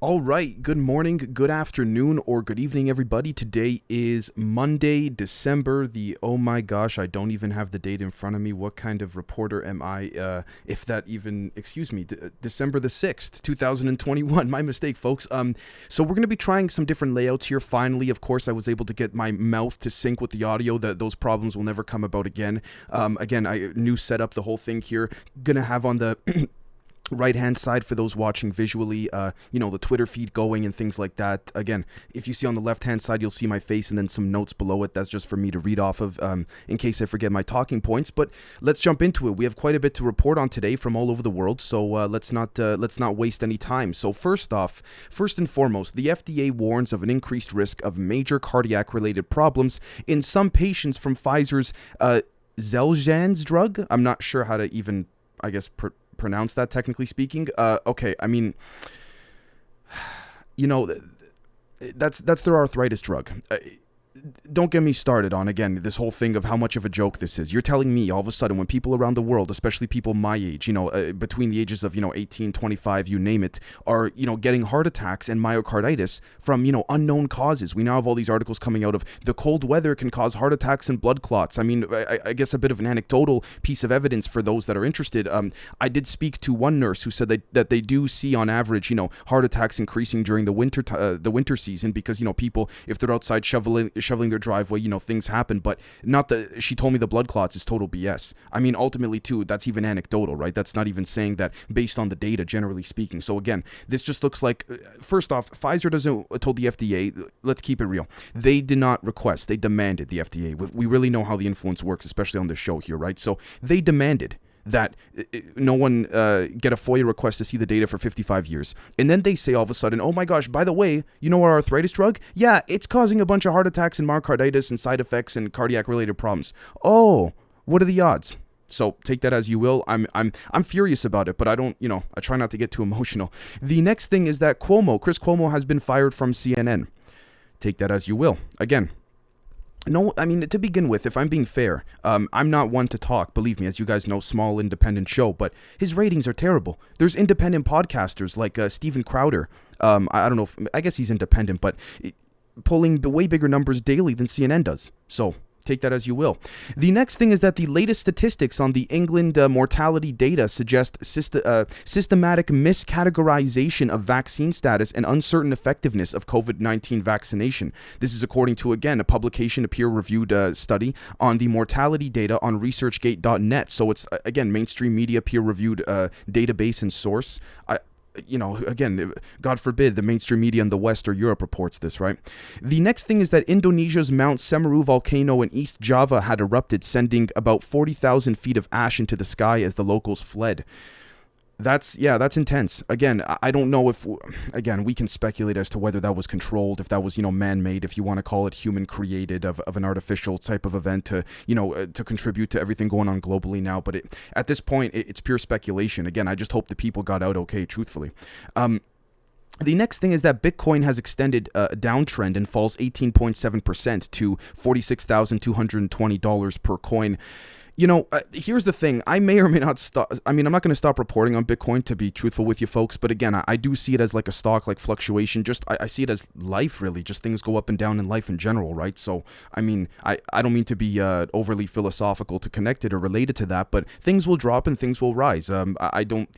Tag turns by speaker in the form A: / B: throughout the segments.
A: All right, good morning, good afternoon, or good evening, everybody. Today is Monday, December oh my gosh, I don't even have the date in front of me. What kind of reporter am I? If that even, excuse me, December the 6th, 2021. My mistake, folks. So we're going to be trying some different layouts here. Finally, of course, I was able to get my mouth to sync with the audio. Those problems will never come about again. New setup, the whole thing here. Gonna have on the right hand side for those watching visually, the Twitter feed going and things like that. Again, if you see on the left hand side, you'll see my face and then some notes below it. That's just for me to read off of in case I forget my talking points. But let's jump into it. We have quite a bit to report on today from all over the world, so let's not waste any time. So first and foremost, the FDA warns of an increased risk of major cardiac related problems in some patients from Pfizer's Xeljanz drug. I'm not sure how to even, pronounce that, technically speaking. That's their arthritis drug. Don't get me started on, again, this whole thing of how much of a joke this is. You're telling me all of a sudden when people around the world, especially people my age, between the ages of, 18, 25, you name it, are, getting heart attacks and myocarditis from, unknown causes. We now have all these articles coming out of the cold weather can cause heart attacks and blood clots. I guess a bit of an anecdotal piece of evidence for those that are interested. I did speak to one nurse who said that they do see on average, heart attacks increasing during the winter season because, people, if they're outside shoveling their driveway, things happen, but she told me the blood clots is total BS. Ultimately too, that's even anecdotal, right? That's not even saying that based on the data, generally speaking. So again, this just looks like, first off, Pfizer told the FDA, let's keep it real. They did not request, they demanded the FDA. We really know how the influence works, especially on this show here, right? So they demanded that no one get a FOIA request to see the data for 55 years. And then they say all of a sudden, oh my gosh, by the way, our arthritis drug? Yeah, it's causing a bunch of heart attacks and myocarditis and side effects and cardiac related problems. Oh, what are the odds? So take that as you will. I'm furious about it, but I don't, I try not to get too emotional. The next thing is that Chris Cuomo has been fired from CNN. Take that as you will. Again, no, to begin with, if I'm being fair, I'm not one to talk, believe me, as you guys know, small independent show, but his ratings are terrible. There's independent podcasters like Steven Crowder. I don't know, I guess he's independent, but pulling way bigger numbers daily than CNN does. So take that as you will. The next thing is that the latest statistics on the England mortality data suggest systematic miscategorization of vaccine status and uncertain effectiveness of COVID-19 vaccination. This is according to, again, a publication, a peer-reviewed study on the mortality data on researchgate.net. So it's, again, mainstream media peer-reviewed database and source. Again, God forbid the mainstream media in the West or Europe reports this, right? The next thing is that Indonesia's Mount Semeru volcano in East Java had erupted, sending about 40,000 feet of ash into the sky as the locals fled. That's intense. Again, I don't know if, we can speculate as to whether that was controlled, if that was, man-made, if you want to call it human-created of an artificial type of event to, to contribute to everything going on globally now. But at this point, it's pure speculation. Again, I just hope the people got out okay, truthfully. The next thing is that Bitcoin has extended a downtrend and falls 18.7% to $46,220 per coin. Here's the thing. I may or may not stop. I'm not going to stop reporting on Bitcoin, to be truthful with you folks. But again, I do see it as like a stock, like fluctuation. Just I see it as life, really. Just things go up and down in life in general, right? So, I don't mean to be overly philosophical to connect it or related to that, but things will drop and things will rise. I don't...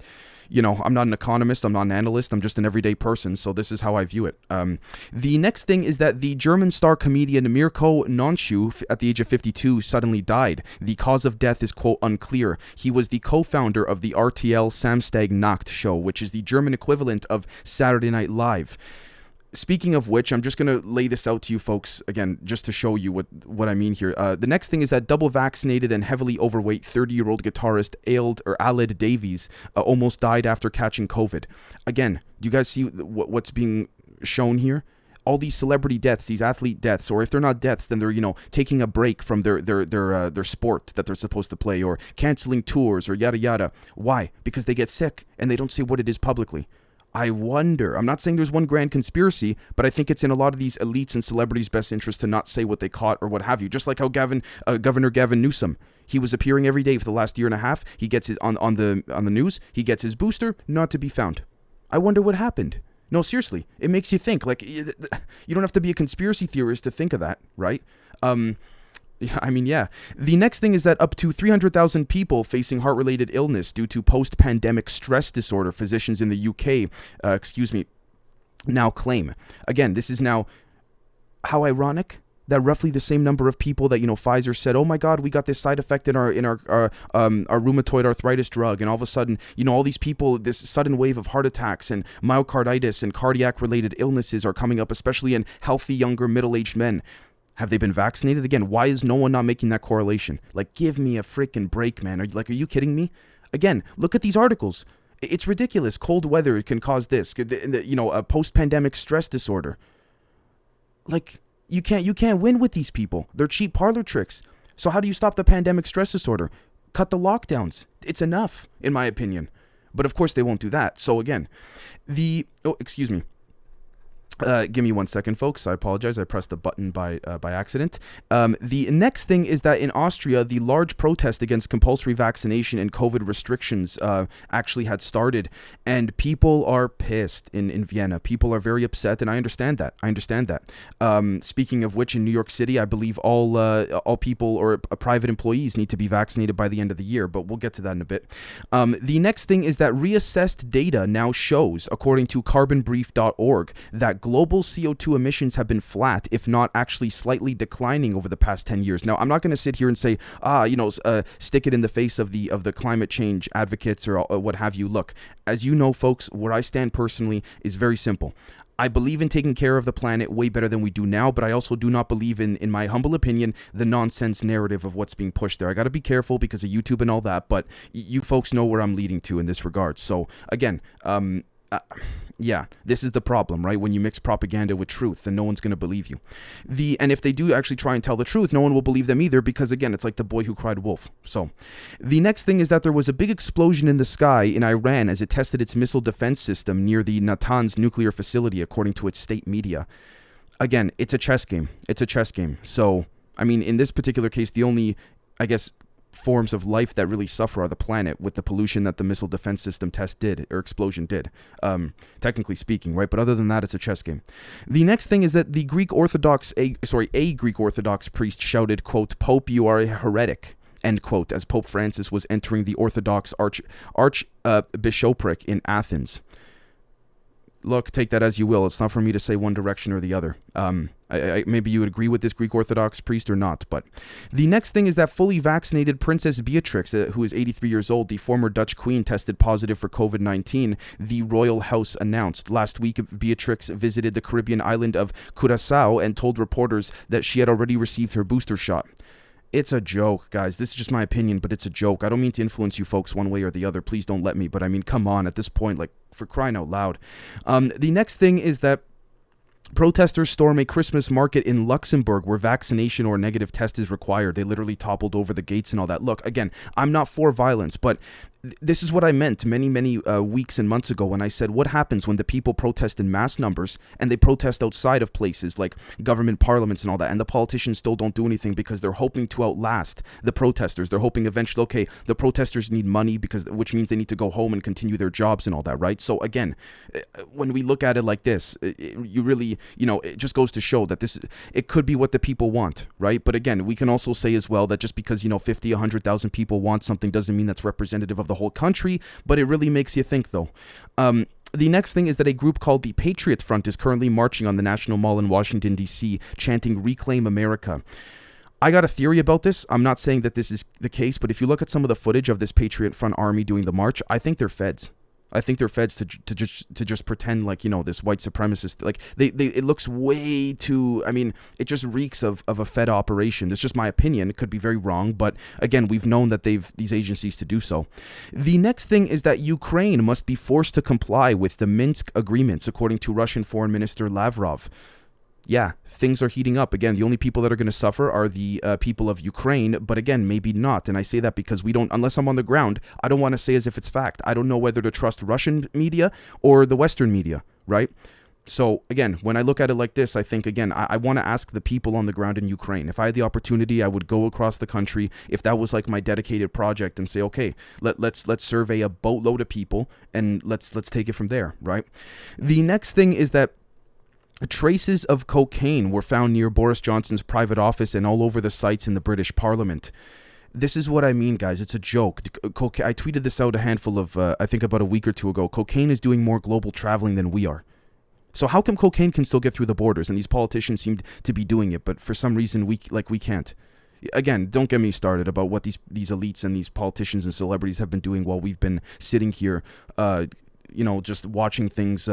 A: I'm not an economist, I'm not an analyst, I'm just an everyday person, so this is how I view it. The next thing is that the German star comedian Mirko Nonschu, at the age of 52, suddenly died. The cause of death is, quote, unclear. He was the co-founder of the RTL Samstag Nacht show, which is the German equivalent of Saturday Night Live. Speaking of which, I'm just going to lay this out to you folks, again, just to show you what I mean here. The next thing is that double vaccinated and heavily overweight 30-year-old guitarist Aled Davies almost died after catching COVID. Again, do you guys see what's being shown here? All these celebrity deaths, these athlete deaths, or if they're not deaths, then they're, taking a break from their sport that they're supposed to play, or canceling tours, or yada yada. Why? Because they get sick and they don't say what it is publicly. I wonder, I'm not saying there's one grand conspiracy, but I think it's in a lot of these elites and celebrities' best interest to not say what they caught or what have you. Just like how Governor Gavin Newsom, he was appearing every day for the last year and a half. He gets his on the news, he gets his booster, not to be found. I wonder what happened. No, seriously, it makes you think. Like, you don't have to be a conspiracy theorist to think of that, right? Yeah. The next thing is that up to 300,000 people facing heart-related illness due to post-pandemic stress disorder, physicians in the UK, now claim. Again, this is now, how ironic that roughly the same number of people that, Pfizer said, oh my God, we got this side effect in our rheumatoid arthritis drug, and all of a sudden, all these people, this sudden wave of heart attacks and myocarditis and cardiac related illnesses are coming up, especially in healthy, younger, middle-aged men. Have they been vaccinated? Again, why is no one not making that correlation? Like, give me a freaking break, man. Are you kidding me? Again, look at these articles. It's ridiculous. Cold weather can cause this, a post-pandemic stress disorder. Like, you can't win with these people. They're cheap parlor tricks. So how do you stop the pandemic stress disorder? Cut the lockdowns. It's enough, in my opinion. But of course they won't do that. So again, excuse me. Give me 1 second, folks. I apologize. I pressed the button by accident. The next thing is that in Austria, the large protest against compulsory vaccination and COVID restrictions actually had started, and people are pissed in Vienna. People are very upset, and I understand that. Speaking of which, in New York City, I believe all people or private employees need to be vaccinated by the end of the year, but we'll get to that in a bit. The next thing is that reassessed data now shows, according to carbonbrief.org, that global CO2 emissions have been flat, if not actually slightly declining over the past 10 years. Now, I'm not going to sit here and say, stick it in the face of the climate change advocates or what have you. Look, as you know, folks, where I stand personally is very simple. I believe in taking care of the planet way better than we do now, but I also do not believe in my humble opinion, the nonsense narrative of what's being pushed there. I got to be careful because of YouTube and all that, but you folks know where I'm leading to in this regard. So again, this is the problem, right? When you mix propaganda with truth, then no one's going to believe you. And if they do actually try and tell the truth, no one will believe them either, because again, it's like the boy who cried wolf. So the next thing is that there was a big explosion in the sky in Iran as it tested its missile defense system near the Natanz nuclear facility, according to its state media. Again, it's a chess game. So, in this particular case, the only, forms of life that really suffer are the planet, with the pollution that the missile defense system explosion did, technically speaking, right? But other than that, it's a chess game. The next thing is that a Greek Orthodox priest shouted, quote, "Pope, you are a heretic," end quote, as Pope Francis was entering the Orthodox archbishopric in Athens. Look, take that as you will. It's not for me to say one direction or the other. Maybe you would agree with this Greek Orthodox priest or not. But the next thing is that fully vaccinated Princess Beatrix, who is 83 years old, the former Dutch queen, tested positive for COVID-19, the royal house announced. Last week, Beatrix visited the Caribbean island of Curacao and told reporters that she had already received her booster shot. It's a joke, guys. This is just my opinion, but it's a joke. I don't mean to influence you folks one way or the other. Please don't let me. But come on, at this point, for crying out loud. The next thing is that protesters storm a Christmas market in Luxembourg where vaccination or negative test is required. They literally toppled over the gates and all that. Look, again, I'm not for violence, but this is what I meant many weeks and months ago when I said, what happens when the people protest in mass numbers and they protest outside of places like government parliaments and all that, and the politicians still don't do anything because they're hoping to outlast the protesters. They're hoping eventually, okay, the protesters need money, which means they need to go home and continue their jobs and all that, right? So again, when we look at it like this, you really, it just goes to show that it could be what the people want, right? But again, we can also say as well that just because, 50, 100,000 people want something doesn't mean that's representative of the whole country, but it really makes you think, though. The next thing is that a group called the Patriot Front is currently marching on the National Mall in Washington, D.C., chanting "Reclaim America." I got a theory about this. I'm not saying that this is the case, but if you look at some of the footage of this Patriot Front army doing the march, I think they're feds. I think they're feds to just pretend like, this white supremacist, like it looks way too, it just reeks of a Fed operation. That's just my opinion. It could be very wrong, but again, we've known that these agencies to do so. The next thing is that Ukraine must be forced to comply with the Minsk agreements, according to Russian Foreign Minister Lavrov. Yeah, things are heating up. Again, the only people that are going to suffer are the people of Ukraine, but again, maybe not. And I say that because unless I'm on the ground, I don't want to say as if it's fact. I don't know whether to trust Russian media or the Western media, right? So again, when I look at it like this, I think again, I want to ask the people on the ground in Ukraine. If I had the opportunity, I would go across the country. If that was like my dedicated project, and say, okay, let's survey a boatload of people and let's take it from there, right? The next thing is that traces of cocaine were found near Boris Johnson's private office and all over the sites in the British Parliament. This is what I mean, guys. It's a joke. I tweeted this out a handful of, I think about a week or two ago. Cocaine is doing more global traveling than we are. So how come cocaine can still get through the borders and these politicians seem to be doing it, but for some reason we can't? Again, don't get me started about what these elites and these politicians and celebrities have been doing while we've been sitting here, just watching things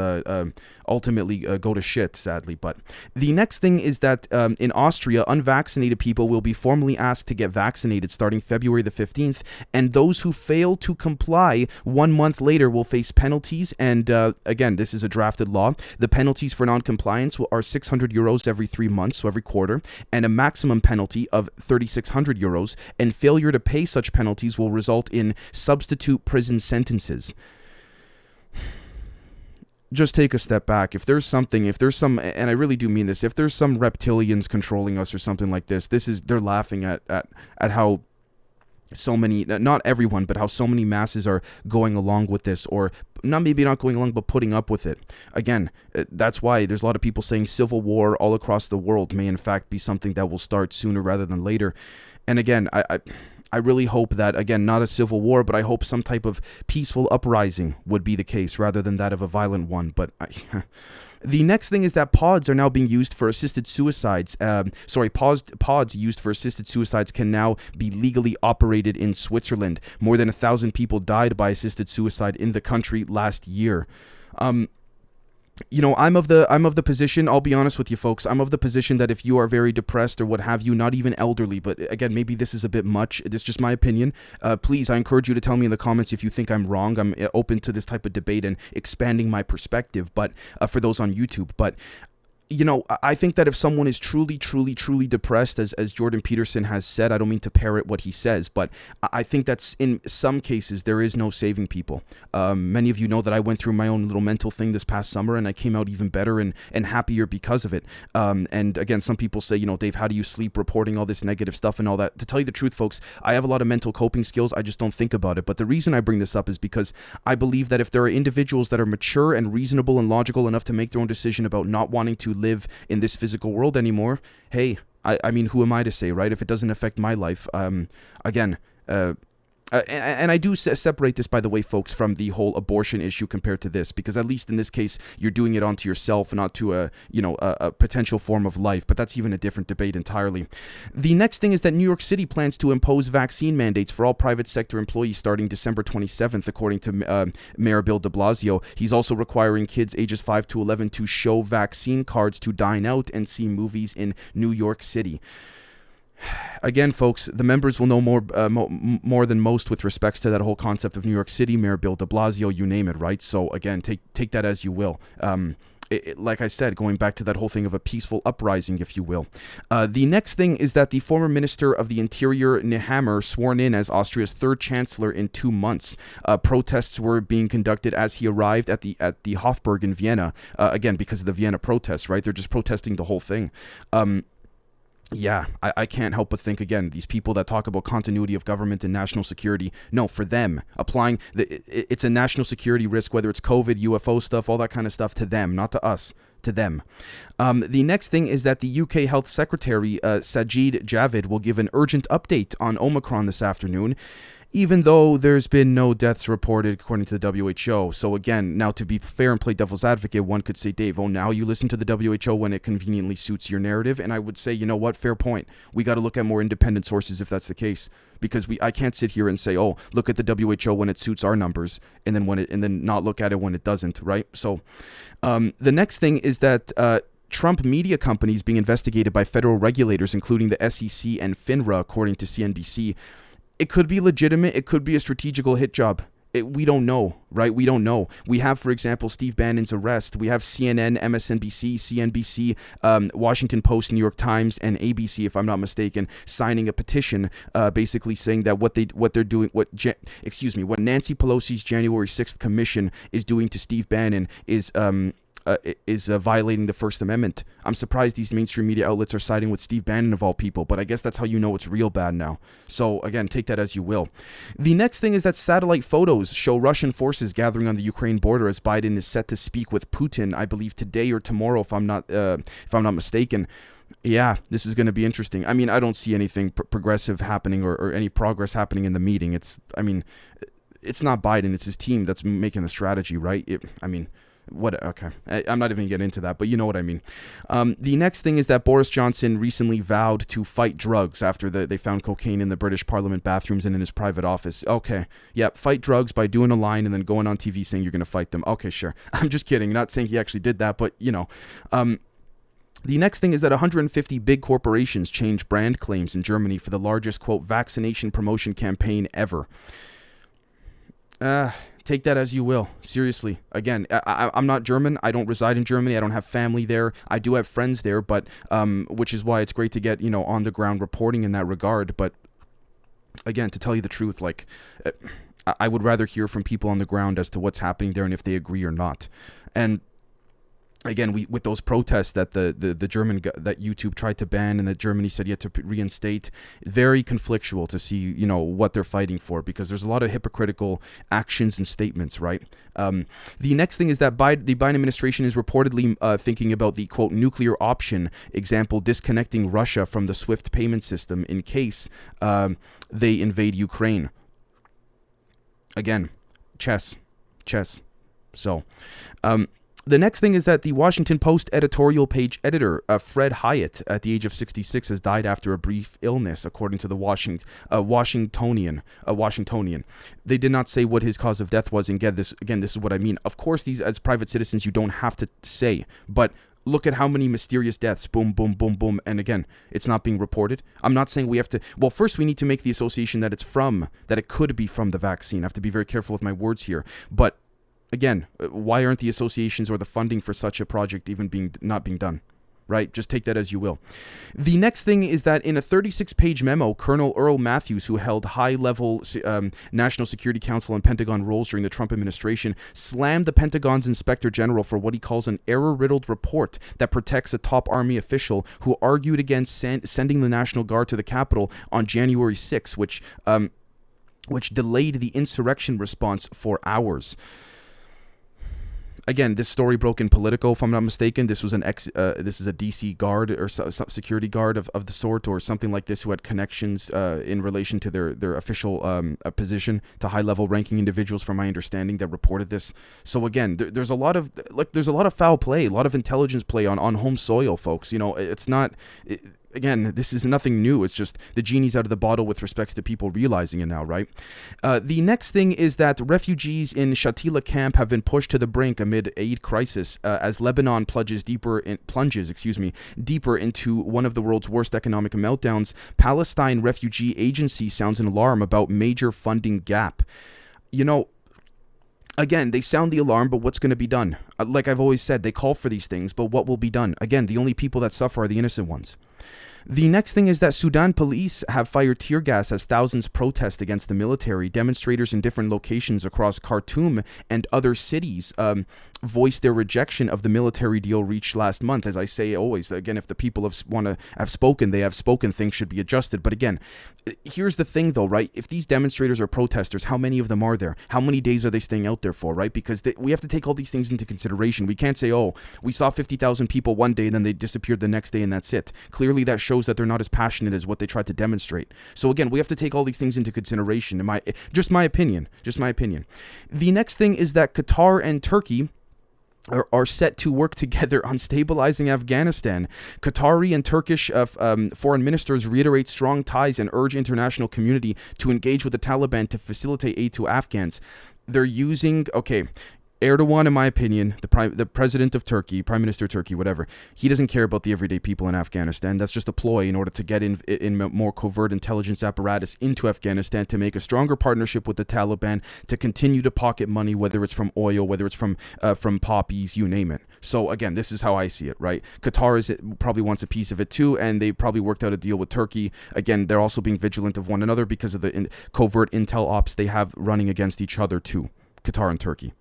A: ultimately go to shit, sadly. But the next thing is that in Austria, unvaccinated people will be formally asked to get vaccinated starting February the 15th, and those who fail to comply 1 month later will face penalties. And again, this is a drafted law. The penalties for non-compliance are 600 euros every 3 months, so every quarter, and a maximum penalty of 3,600 euros, and failure to pay such penalties will result in substitute prison sentences. Just take a step back. If there's some, and I really do mean this, if there's some reptilians controlling us or something like this, they're laughing at how so many, not everyone, but how so many masses are going along with this, or maybe not going along, but putting up with it. Again, that's why there's a lot of people saying civil war all across the world may in fact be something that will start sooner rather than later. And again, I really hope that, again, not a civil war, but I hope some type of peaceful uprising would be the case rather than that of a violent one. But the next thing is that pods are now being used for assisted suicides. Pods used for assisted suicides can now be legally operated in Switzerland. More than 1,000 people died by assisted suicide in the country last year. I'm of the position, I'll be honest with you folks, I'm of the position that if you are very depressed or what have you, not even elderly, but again, maybe this is a bit much, it's just my opinion, please, I encourage you to tell me in the comments if you think I'm wrong. I'm open to this type of debate and expanding my perspective, but for those on YouTube, but I think that if someone is truly depressed, as Jordan Peterson has said, I don't mean to parrot what he says, but I think that's in some cases, there is no saving people. Many of you know that I went through my own little mental thing this past summer, and I came out even better and happier because of it. And again, some people say, Dave, how do you sleep reporting all this negative stuff and all that? To tell you the truth, folks, I have a lot of mental coping skills. I just don't think about it. But the reason I bring this up is because I believe that if there are individuals that are mature and reasonable and logical enough to make their own decision about not wanting to live in this physical world anymore, hey, I mean, who am I to say, right? If it doesn't affect my life, again, and I do separate this, by the way, folks, from the whole abortion issue compared to this, because at least in this case, you're doing it onto yourself, not to a potential form of life. But that's even a different debate entirely. The next thing is that New York City plans to impose vaccine mandates for all private sector employees starting December 27th, according to Mayor Bill de Blasio. He's also requiring kids ages 5 to 11 to show vaccine cards to dine out and see movies in New York City. Again, folks, the members will know more than most with respects to that whole concept of New York City, Mayor Bill de Blasio, you name it, right? So again, take that as you will. Like I said, going back to that whole thing of a peaceful uprising, if you will. The next thing is that the former Minister of the Interior, Nehammer, sworn in as Austria's third chancellor in 2 months. Protests were being conducted as he arrived at the Hofburg in Vienna. Again, because of the Vienna protests, right? They're just protesting the whole thing. Yeah, I can't help but think, again, these people that talk about continuity of government and national security, no, for them, it's a national security risk, whether it's COVID, UFO stuff, all that kind of stuff, to them, not to us, to them. The next thing is that the UK Health Secretary, Sajid Javid, will give an urgent update on Omicron this afternoon, even though there's been no deaths reported according to the WHO. So again, now to be fair and play devil's advocate, one could say, Dave, now you listen to the WHO when it conveniently suits your narrative. And I would say, you know what, fair point. We got to look at more independent sources if that's the case. Because I can't sit here and say, look at the WHO when it suits our numbers, and then not look at it when it doesn't, right? So the next thing is that Trump media companies being investigated by federal regulators, including the SEC and FINRA, according to CNBC. It could be legitimate. It could be a strategical hit job. We don't know, right? We don't know. We have, for example, Steve Bannon's arrest. We have CNN, MSNBC, CNBC, Washington Post, New York Times, and ABC, if I'm not mistaken, signing a petition, basically saying that what they're doing, what Nancy Pelosi's January 6th commission is doing to Steve Bannon is violating the First Amendment. I'm surprised these mainstream media outlets are siding with Steve Bannon of all people, but I guess that's how you know it's real bad now. So again, take that as you will. The next thing is that satellite photos show Russian forces gathering on the Ukraine border as Biden is set to speak with Putin, I believe today or tomorrow, if I'm not mistaken. Yeah, this is going to be interesting. I mean, I don't see anything progressive happening or any progress happening in the meeting. It's not Biden, it's his team that's making the strategy, right? Okay. I'm not even going to get into that, but you know what I mean. The next thing is that Boris Johnson recently vowed to fight drugs after they found cocaine in the British Parliament bathrooms and in his private office. Okay. Yeah, fight drugs by doing a line and then going on TV saying you're going to fight them. Okay, sure. I'm just kidding. Not saying he actually did that, but, you know. The next thing is that 150 big corporations changed brand claims in Germany for the largest, quote, vaccination promotion campaign ever. Take that as you will. Seriously. Again, I'm not German. I don't reside in Germany. I don't have family there. I do have friends there, but which is why it's great to get, on the ground reporting in that regard. But again, to tell you the truth, like I would rather hear from people on the ground as to what's happening there and if they agree or not. And again, with those protests that the German that YouTube tried to ban and that Germany said yet to reinstate, very conflictual to see what they're fighting for, because there's a lot of hypocritical actions and statements, right? The next thing is that the Biden administration is reportedly thinking about the, quote, nuclear option, example, disconnecting Russia from the SWIFT payment system in case they invade Ukraine. Again, chess. So, the next thing is that the Washington Post editorial page editor, Fred Hyatt, at the age of 66, has died after a brief illness, according to the Washingtonian. They did not say what his cause of death was, and this is what I mean. Of course, these as private citizens, you don't have to say, but look at how many mysterious deaths, boom, boom, boom, boom, and again, it's not being reported. I'm not saying we have to, well, first we need to make the association that it could be from the vaccine. I have to be very careful with my words here, but again, why aren't the associations or the funding for such a project even not being done? Right? Just take that as you will. The next thing is that in a 36-page memo, Colonel Earl Matthews, who held high-level National Security Council and Pentagon roles during the Trump administration, slammed the Pentagon's Inspector General for what he calls an error-riddled report that protects a top Army official who argued against sending the National Guard to the Capitol on January 6, which delayed the insurrection response for hours. Again, this story broke in Politico, if I'm not mistaken. This was this is a DC guard or security guard of the sort or something like this who had connections in relation to their official position to high-level ranking individuals, from my understanding, that reported this. So again, there's a lot of foul play, a lot of intelligence play on home soil, folks. It's not. Again, this is nothing new. It's just the genie's out of the bottle with respects to people realizing it now, right? The next thing is that refugees in Shatila camp have been pushed to the brink amid aid crisis as Lebanon plunges deeper into one of the world's worst economic meltdowns. Palestine Refugee Agency sounds an alarm about major funding gap. Again, they sound the alarm, but what's going to be done? Like I've always said, they call for these things, but what will be done? Again, the only people that suffer are the innocent ones. The next thing is that Sudan police have fired tear gas as thousands protest against the military. Demonstrators in different locations across Khartoum and other cities voiced their rejection of the military deal reached last month. As I say always, again, if the people have spoken, they have spoken. Things should be adjusted. But again, here's the thing, though, right? If these demonstrators are protesters, how many of them are there? How many days are they staying out there for, right? Because we have to take all these things into consideration. We can't say, oh, we saw 50,000 people one day and then they disappeared the next day and that's it. Clearly, that shows that they're not as passionate as what they tried to demonstrate. So again, we have to take all these things into consideration. Just my opinion. The next thing is that Qatar and Turkey are set to work together on stabilizing Afghanistan. Qatari and Turkish foreign ministers reiterate strong ties and urge international community to engage with the Taliban to facilitate aid to Afghans. They're using, Erdogan, in my opinion, the president of Turkey, Prime Minister of Turkey, whatever, he doesn't care about the everyday people in Afghanistan. That's just a ploy in order to get in more covert intelligence apparatus into Afghanistan to make a stronger partnership with the Taliban to continue to pocket money, whether it's from oil, whether it's from poppies, you name it. So again, this is how I see it, right? Qatar probably wants a piece of it too, and they probably worked out a deal with Turkey. Again, they're also being vigilant of one another because of the covert intel ops they have running against each other too, Qatar and Turkey.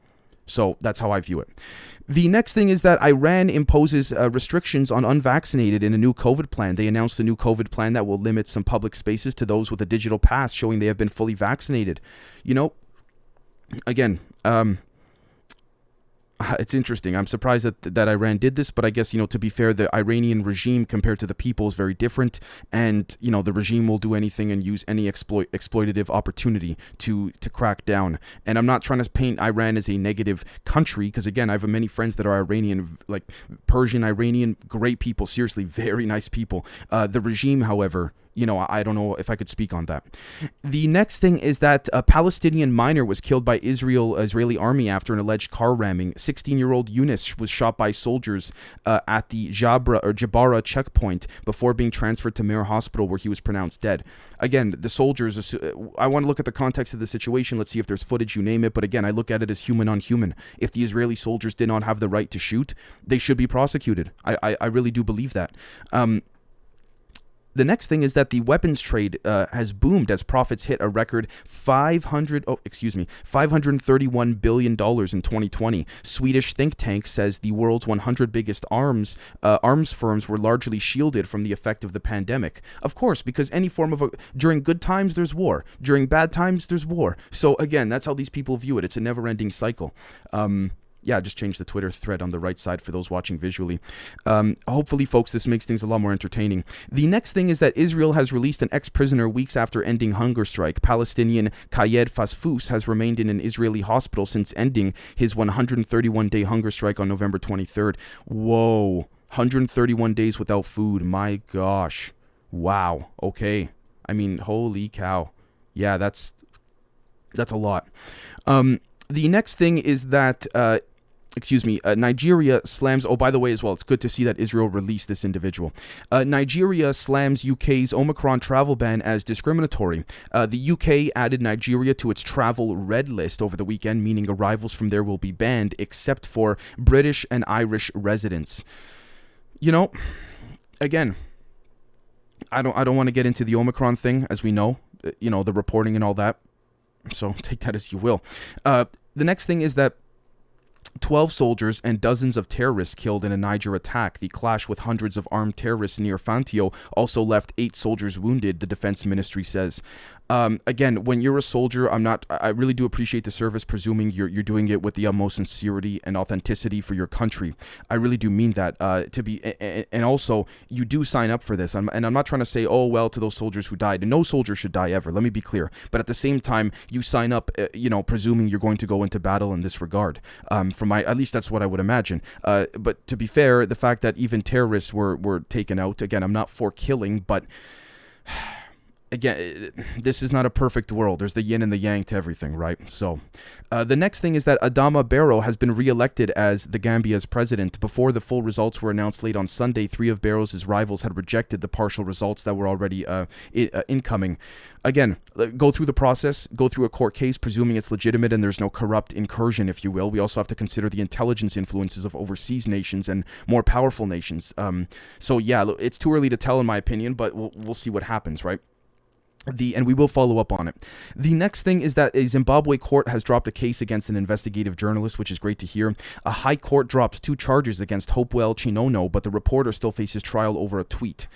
A: So that's how I view it. The next thing is that Iran imposes restrictions on unvaccinated in a new COVID plan. They announced a new COVID plan that will limit some public spaces to those with a digital pass showing they have been fully vaccinated. You know, again, it's interesting. I'm surprised that Iran did this, but I guess, to be fair, the Iranian regime compared to the people is very different. And, the regime will do anything and use any exploitative opportunity to crack down. And I'm not trying to paint Iran as a negative country because, again, I have many friends that are Iranian, like Persian, Iranian, great people, seriously, very nice people. The regime, however, I don't know if I could speak on that. The next thing is that a Palestinian miner was killed by Israeli army after an alleged car ramming. 16-year-old Yunus was shot by soldiers at the Jabara checkpoint before being transferred to Meir Hospital, where he was pronounced dead. Again, the soldiers, I want to look at the context of the situation. Let's see if there's footage, you name it. But again, I look at it as human on human. If the Israeli soldiers did not have the right to shoot, they should be prosecuted. I really do believe that. The next thing is that the weapons trade has boomed as profits hit a record $531 billion in 2020. Swedish think tank says the world's 100 biggest arms firms were largely shielded from the effect of the pandemic. Of course, because any form of during good times there's war, during bad times there's war. So again, that's how these people view it. It's a never-ending cycle. Yeah, just change the Twitter thread on the right side for those watching visually. Hopefully, folks, this makes things a lot more entertaining. The next thing is that Israel has released an ex-prisoner weeks after ending hunger strike. Palestinian Kayed Fasfous has remained in an Israeli hospital since ending his 131-day hunger strike on November 23rd. Whoa, 131 days without food. My gosh. Wow. Okay. I mean, holy cow. Yeah, that's a lot. The next thing is that, Nigeria slams, oh, by the way, as well, it's good to see that Israel released this individual. Nigeria slams UK's Omicron travel ban as discriminatory. The UK added Nigeria to its travel red list over the weekend, meaning arrivals from there will be banned, except for British and Irish residents. Again, I don't want to get into the Omicron thing, as we know, the reporting and all that. So take that as you will. The next thing is that 12 soldiers and dozens of terrorists killed in a Niger attack. The clash with hundreds of armed terrorists near Fantio also left 8 soldiers wounded, the defense ministry says. Again, when you're a soldier, I really do appreciate the service, presuming you're doing it with the utmost sincerity and authenticity for your country. I really do mean that, and also you do sign up for this. And I'm not trying to say, oh, well, to those soldiers who died. No soldier should die ever. Let me be clear. But at the same time, you sign up, presuming you're going to go into battle in this regard. At least that's what I would imagine. But to be fair, the fact that even terrorists were taken out, again, I'm not for killing, but again, this is not a perfect world. There's the yin and the yang to everything, right? So the next thing is that Adama Barrow has been re-elected as the Gambia's president. Before the full results were announced late on Sunday, 3 of Barrow's rivals had rejected the partial results that were already incoming. Again, go through the process, go through a court case, presuming it's legitimate and there's no corrupt incursion, if you will. We also have to consider the intelligence influences of overseas nations and more powerful nations. So yeah, it's too early to tell in my opinion, but we'll see what happens, right? And we will follow up on it. The next thing is that a Zimbabwe court has dropped a case against an investigative journalist, which is great to hear. A high court drops 2 charges against Hopewell Chinono, but the reporter still faces trial over a tweet.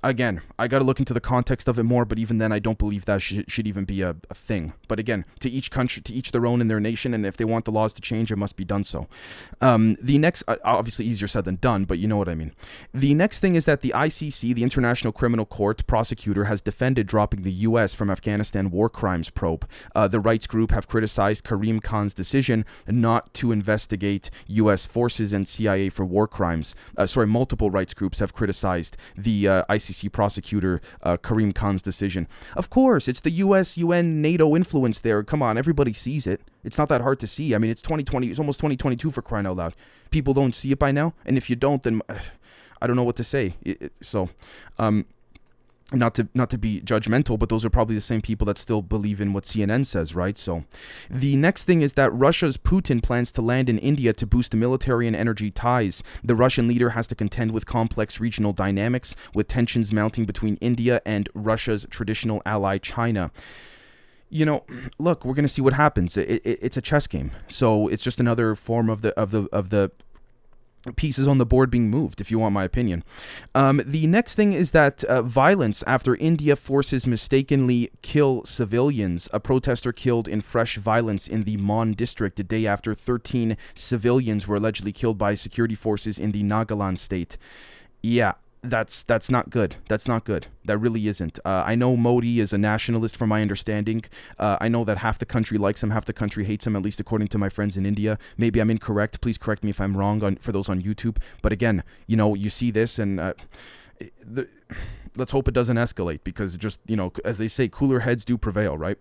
A: Again, I got to look into the context of it more, but even then, I don't believe that should even be a thing. But again, to each country, to each their own in their nation, and if they want the laws to change, it must be done so. The next, obviously easier said than done, but you know what I mean. The next thing is that the ICC, the International Criminal Court prosecutor, has defended dropping the U.S. from Afghanistan war crimes probe. The rights group have criticized Karim Khan's decision not to investigate U.S. forces and CIA for war crimes. Multiple rights groups have criticized the ICC prosecutor Karim Khan's decision. Of course, it's the US, UN, NATO influence there. Come on, everybody sees it. It's not that hard to see. I mean, it's 2020. It's almost 2022 for crying out loud. People don't see it by now, and if you don't, then I don't know what to say. Not to be judgmental, but those are probably the same people that still believe in what CNN says, right? So the next thing is that Russia's Putin plans to land in India to boost military and energy ties. The Russian leader has to contend with complex regional dynamics, with tensions mounting between India and Russia's traditional ally, China. Look, we're gonna see what happens. It's a chess game, so it's just another form of the pieces on the board being moved, if you want my opinion. The next thing is that violence after India forces mistakenly kill civilians. A protester killed in fresh violence in the Mon district a day after 13 civilians were allegedly killed by security forces in the Nagaland state. Yeah. That's not good. That's not good. That really isn't. I know Modi is a nationalist from my understanding. I know that half the country likes him, half the country hates him, at least according to my friends in India. Maybe I'm incorrect. Please correct me if I'm wrong for those on YouTube. But again, you see this and let's hope it doesn't escalate because just, as they say, cooler heads do prevail, right?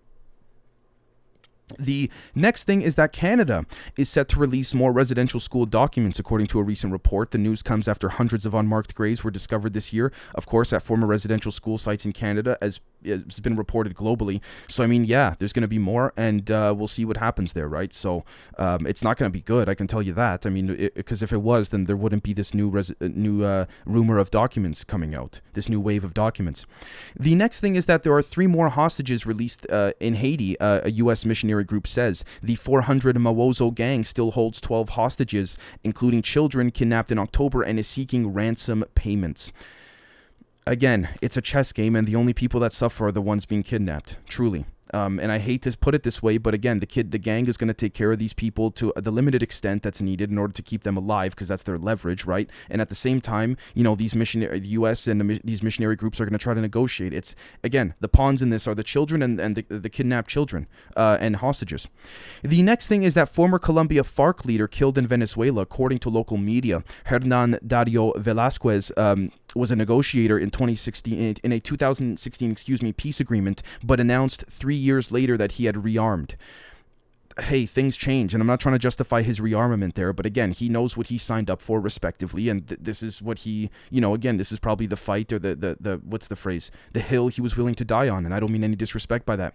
A: The next thing is that Canada is set to release more residential school documents, according to a recent report. The news comes after hundreds of unmarked graves were discovered this year, of course, at former residential school sites in Canada, as has been reported globally. So, there's going to be more, and we'll see what happens there, right? So, it's not going to be good, I can tell you that. Because if it was, then there wouldn't be this new rumor of documents coming out, this new wave of documents. The next thing is that there are 3 more hostages released in Haiti, a U.S. missionary group says. The 400 Mawozo gang still holds 12 hostages, including children kidnapped in October, and is seeking ransom payments. Again, it's a chess game, and the only people that suffer are the ones being kidnapped, truly. And I hate to put it this way, but again, the gang is going to take care of these people to the limited extent that's needed in order to keep them alive, because that's their leverage, right? And at the same time, these the U.S. and these missionary groups are going to try to negotiate. It's, again, the pawns in this are the children and the kidnapped children and hostages. The next thing is that former Colombia FARC leader killed in Venezuela, according to local media. Hernan Dario Velasquez was a negotiator in 2016 in a 2016 peace agreement, but announced 3 years later that he had rearmed. Hey, things change, and I'm not trying to justify his rearmament there, but again, he knows what he signed up for respectively, and this is what he, again, this is probably the fight or the what's the phrase, the hill he was willing to die on, and I don't mean any disrespect by that.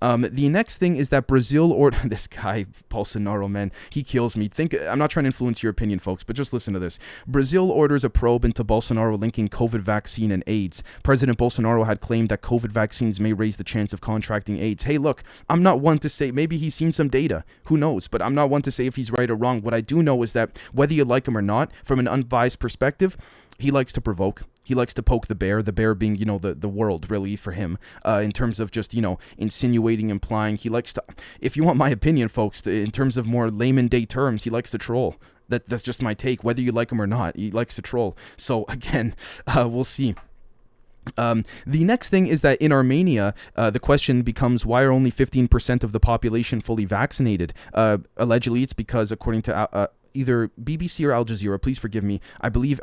A: The next thing is that Brazil this guy, Bolsonaro, man, he kills me. I'm not trying to influence your opinion, folks, but just listen to this. Brazil orders a probe into Bolsonaro linking COVID vaccine and AIDS. President Bolsonaro had claimed that COVID vaccines may raise the chance of contracting AIDS. Hey, look, I'm not one to say, maybe he's seen some data, who knows, but I'm not one to say if he's right or wrong. What I do know is that whether you like him or not, from an unbiased perspective, he likes to provoke. He likes to poke the bear being, the world, really, for him, in terms of just, insinuating, implying. He likes to, if you want my opinion, folks, in terms of more layman day terms, he likes to troll. That's just my take. Whether you like him or not, he likes to troll. So, again, we'll see. The next thing is that in Armenia, the question becomes, why are only 15% of the population fully vaccinated? Allegedly, it's because, according to either BBC or Al Jazeera, please forgive me, I believe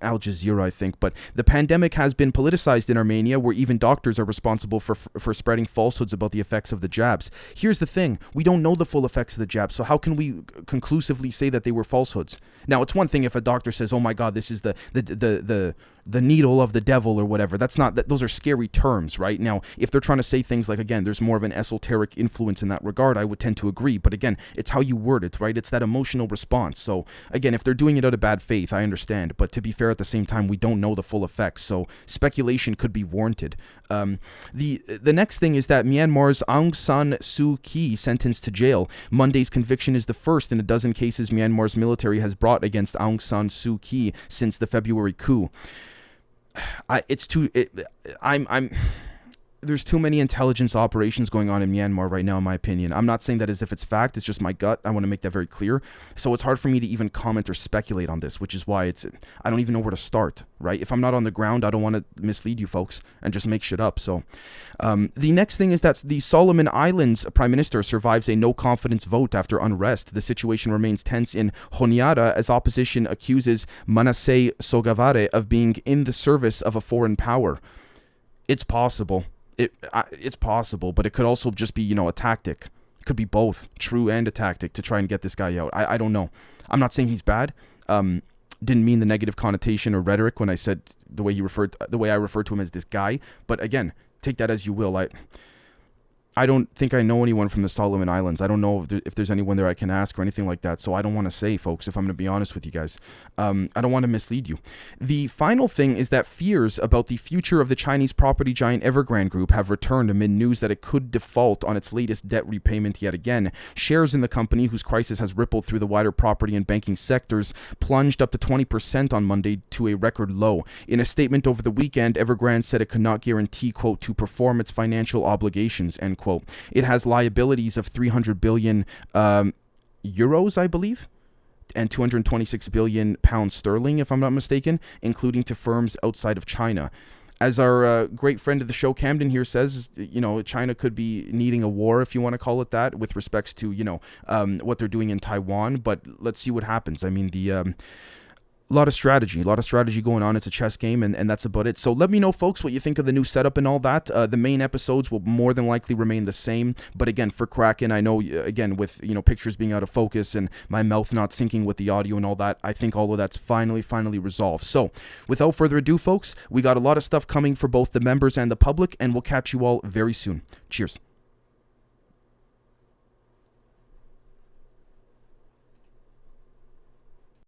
A: Al Jazeera, I think, but the pandemic has been politicized in Armenia, where even doctors are responsible for spreading falsehoods about the effects of the jabs. Here's the thing, we don't know the full effects of the jabs, so how can we conclusively say that they were falsehoods? Now, it's one thing if a doctor says, oh my God, this is the needle of the devil or whatever. Those are scary terms, right? Now, if they're trying to say things like, again, there's more of an esoteric influence in that regard, I would tend to agree. But again, it's how you word it, right? It's that emotional response. So again, if they're doing it out of bad faith, I understand. But to be fair, at the same time, we don't know the full effects. So speculation could be warranted. The next thing is that Myanmar's Aung San Suu Kyi sentenced to jail. Monday's conviction is the first in a dozen cases Myanmar's military has brought against Aung San Suu Kyi since the February coup. There's too many intelligence operations going on in Myanmar right now, in my opinion. I'm not saying that as if it's fact. It's just my gut. I want to make that very clear. So it's hard for me to even comment or speculate on this, which is why I don't even know where to start, right? If I'm not on the ground, I don't want to mislead you folks and just make shit up. So the next thing is that the Solomon Islands Prime Minister survives a no-confidence vote after unrest. The situation remains tense in Honiara as opposition accuses Manasseh Sogavare of being in the service of a foreign power. It's possible. It's possible, but it could also just be, a tactic. It could be both, true and a tactic to try and get this guy out. I don't know. I'm not saying he's bad. Didn't mean the negative connotation or rhetoric when I said the way I referred to him as this guy. But again, take that as you will. I don't think I know anyone from the Solomon Islands. I don't know if there's anyone there I can ask or anything like that. So I don't want to say, folks, if I'm going to be honest with you guys. I don't want to mislead you. The final thing is that fears about the future of the Chinese property giant Evergrande Group have returned amid news that it could default on its latest debt repayment yet again. Shares in the company, whose crisis has rippled through the wider property and banking sectors, plunged up to 20% on Monday to a record low. In a statement over the weekend, Evergrande said it could not guarantee, quote, to perform its financial obligations, end quote. It has liabilities of 300 billion euros, I believe, and 226 billion pounds sterling, if I'm not mistaken, including to firms outside of China. As our great friend of the show, Camden, here says, China could be needing a war, if you want to call it that, with respects to, what they're doing in Taiwan. But let's see what happens. I mean, a lot of strategy going on. It's a chess game, and that's about it. So let me know, folks, what you think of the new setup and all that. The main episodes will more than likely remain the same. But again, for Kraken, I know, again, with pictures being out of focus and my mouth not syncing with the audio and all that, I think all of that's finally resolved. So without further ado, folks, we got a lot of stuff coming for both the members and the public, and we'll catch you all very soon. Cheers.